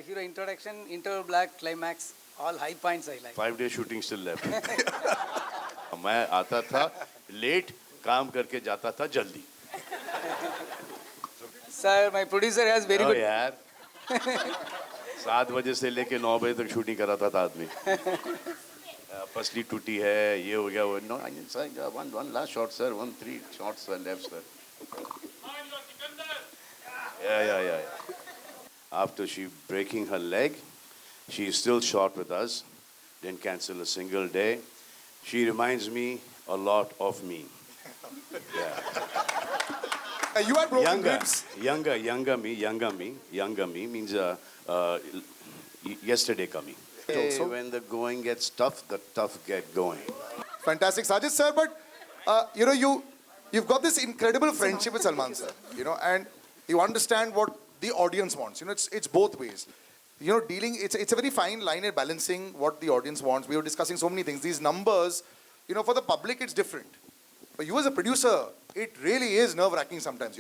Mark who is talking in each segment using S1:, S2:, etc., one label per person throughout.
S1: hero introduction, interval black, climax, all high points I like.
S2: 5 days shooting still left. मैं आता था late, काम करके जाता था जल्दी.
S1: Sir, my producer has very
S2: O
S1: good.
S2: यार 7 बजे से लेके 9 बजे तक शूटिंग कराता था आदमी. पसली टूटी है, ये हो गया वो. No, one last shot sir, 3 shots were left sir. Yeah. After she breaking her leg, she is still short with us. Didn't cancel a single day. She reminds me a lot of me. Yeah.
S3: You are broken
S2: Younger
S3: ribs.
S2: Younger me means yesterday coming.
S3: Also.
S2: When the going gets tough, the tough get going.
S3: Fantastic, Sajid sir. But you've got this incredible friendship with Salman sir. And you understand what the audience wants. It's both ways. It's a very fine line in balancing what the audience wants. We were discussing so many things. These numbers, for the public, it's different. But you as a producer, it really is nerve-wracking sometimes.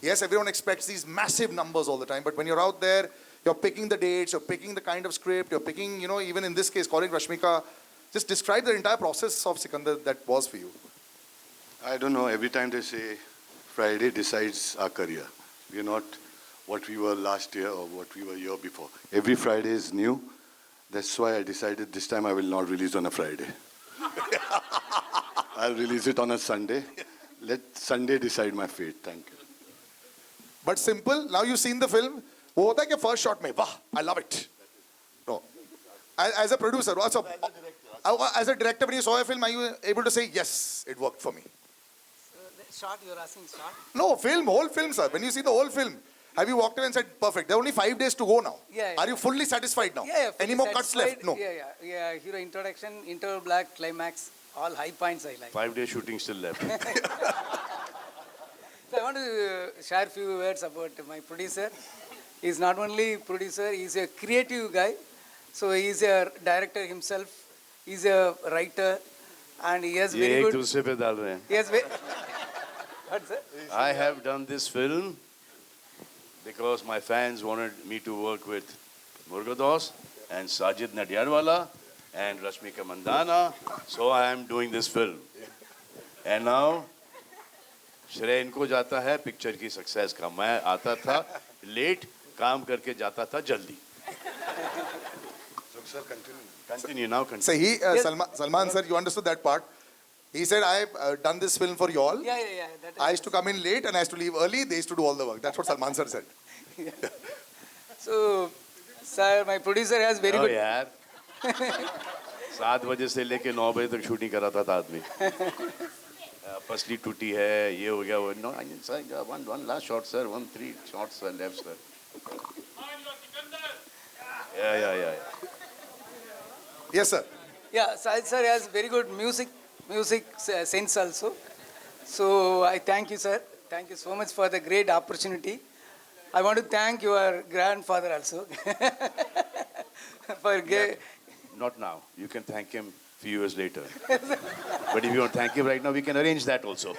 S3: Yes, everyone expects these massive numbers all the time. But when you're out there, you're picking the dates, you're picking the kind of script, you're picking, even in this case, calling Rashmika. Just describe the entire process of Sikandar that was for you.
S4: I don't know. Every time they say Friday decides our career. We're not what we were last year or what we were year before. Every Friday is new. That's why I decided this time I will not release on a Friday. I'll release it on a Sunday. Let Sunday decide my fate. Thank you.
S3: But simple. Now you've seen the film. वो होता है कि first shot में, वाह, I love it. No. As a producer, as a director, when you saw a film, are you able to say, yes, it worked for me?
S1: Short, you're asking short?
S3: No, whole film, sir. When you see the whole film, have you walked away and said, perfect, there are only 5 days to go now?
S1: Yeah.
S3: Are you fully satisfied now?
S1: Yeah.
S3: Any more cuts left? No.
S1: Yeah. Hero introduction, interval black, climax, all high points I like.
S2: 5 days shooting still left.
S1: So I want to share a few words about my producer. He's not only producer, he's a creative guy. So he's a director himself. He's a writer, and he has
S2: ये
S1: very
S2: एक
S1: good.
S2: दूसरे पे डाल रहे हैं.
S1: He has very. What, sir?
S2: I have done this film because my fans wanted me to work with Murugadoss and Sajid Nadiadwala and Rashmika Mandana. So I am doing this film. And now श्रेय इनको जाता है picture की success का. मैं आता था late, काम करके जाता था जल्दी.
S4: So, sir, continue.
S2: Continue.
S3: So Salman sir, you understood that part. He said, I've done this film for you all.
S1: Yeah. That
S3: I used to come in late and I used to leave early. They used to do all the work. That's what Salman sir said.
S1: So, sir, my producer has very
S2: O
S1: good.
S2: यार 7 बजे से लेके 9 बजे तक shooting कराता था आदमी. पसली टूटी है, ये हो गया वो. No, one last shot sir, 3 shots were left sir. Yeah.
S3: Yes, sir.
S1: Yeah, Sajid sir has very good music sense also. So I thank you, sir. Thank you so much for the great opportunity. I want to thank your grandfather also.
S2: Not now. You can thank him a few years later. But if you want to thank him right now, we can arrange that also.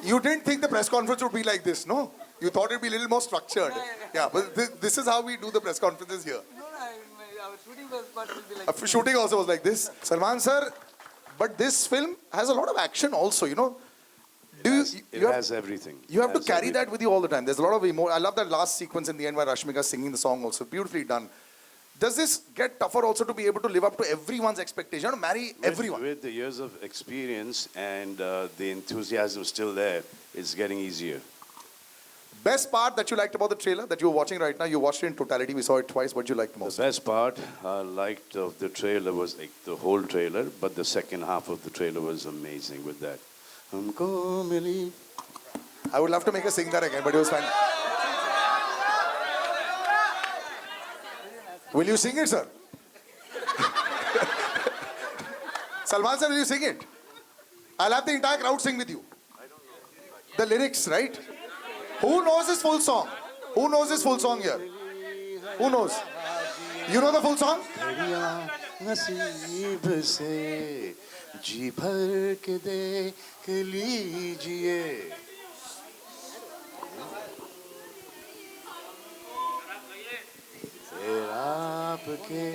S3: You didn't think the press conference would be like this, no? You thought it would be a little more structured. Yeah, but this is how we do the press conferences here.
S1: No, our shooting part will be like
S3: Shooting also was like this. Salman sir, but this film has a lot of action also,
S2: It has everything.
S3: You have to
S2: Has
S3: carry
S2: everything.
S3: that with you all the time. There's a lot of emotion. I love that last sequence in the end where Rashmika is singing the song also. Beautifully done. Does this get tougher also to be able to live up to everyone's expectation, to marry everyone?
S2: With the years of experience and the enthusiasm still there, it's getting easier.
S3: Best part that you liked about the trailer that you're watching right now, you watched it in totality, we saw it twice, what you liked the
S2: The
S3: most?
S2: best part I liked of the trailer was like the whole trailer, but the second half of the trailer was amazing with that. Humko mili.
S3: I would love to make her sing that again, but it was fine. Will you sing it, sir? Salman sir, will you sing it? I'll have the entire crowd sing with you. The lyrics, right? Who knows his full song? Who knows his full song here? Who knows? You know the full song?
S2: नसीब से जी भर के देख लीजिए। फिर आपके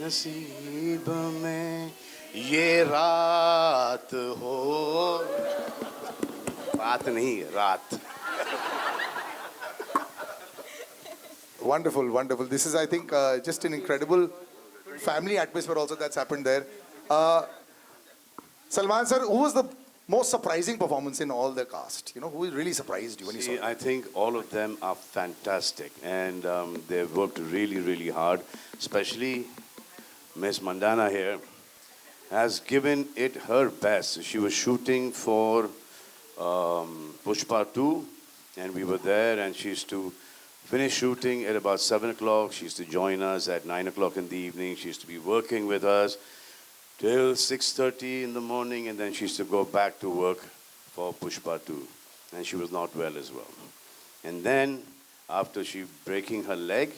S2: नसीब में ये रात हो, रात नहीं रात।
S3: Wonderful, wonderful. This is, I think, just an incredible family atmosphere also that's happened there. Salman sir, who was the most surprising performance in all the cast? You know, who really surprised you when you saw
S2: See,
S3: it?
S2: I think all of them are fantastic, and they've worked really, really hard. Especially Miss Mandana here has given it her best. She was shooting for Pushpa 2, and we were there, and she used to finish shooting at about 7 o'clock. She used to join us at 9 o'clock in the evening. She used to be working with us till 6:30 in the morning, and then she used to go back to work for Pushpa 2. And she was not well as well. And then, after she breaking her leg,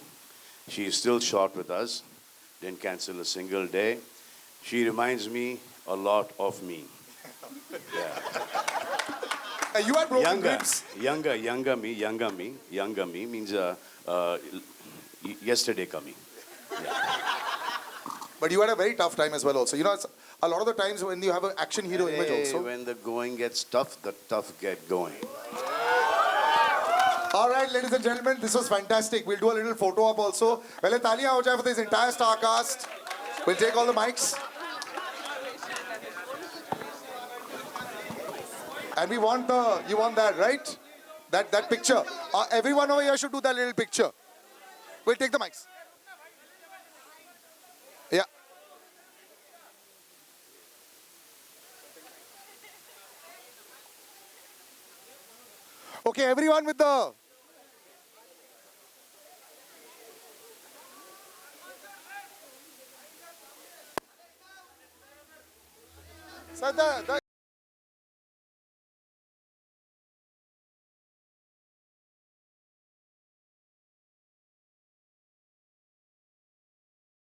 S2: she is still short with us, didn't cancel a single day. She reminds me a lot of me.
S3: You had broken ribs.
S2: Younger me means yesterday coming.
S3: But you had a very tough time as well also. You know, it's a lot of the times when you have an action hero image
S2: Hey,
S3: also.
S2: when the going gets tough, the tough get going.
S3: All right, ladies and gentlemen, this was fantastic. We'll do a little photo op also. Well, taliyan ho jaye for this entire star cast. We'll take all the mics. And we want you want that, right? That picture. Everyone over here should do that little picture. We'll take the mics. Yeah. Okay, everyone with the... Sir, the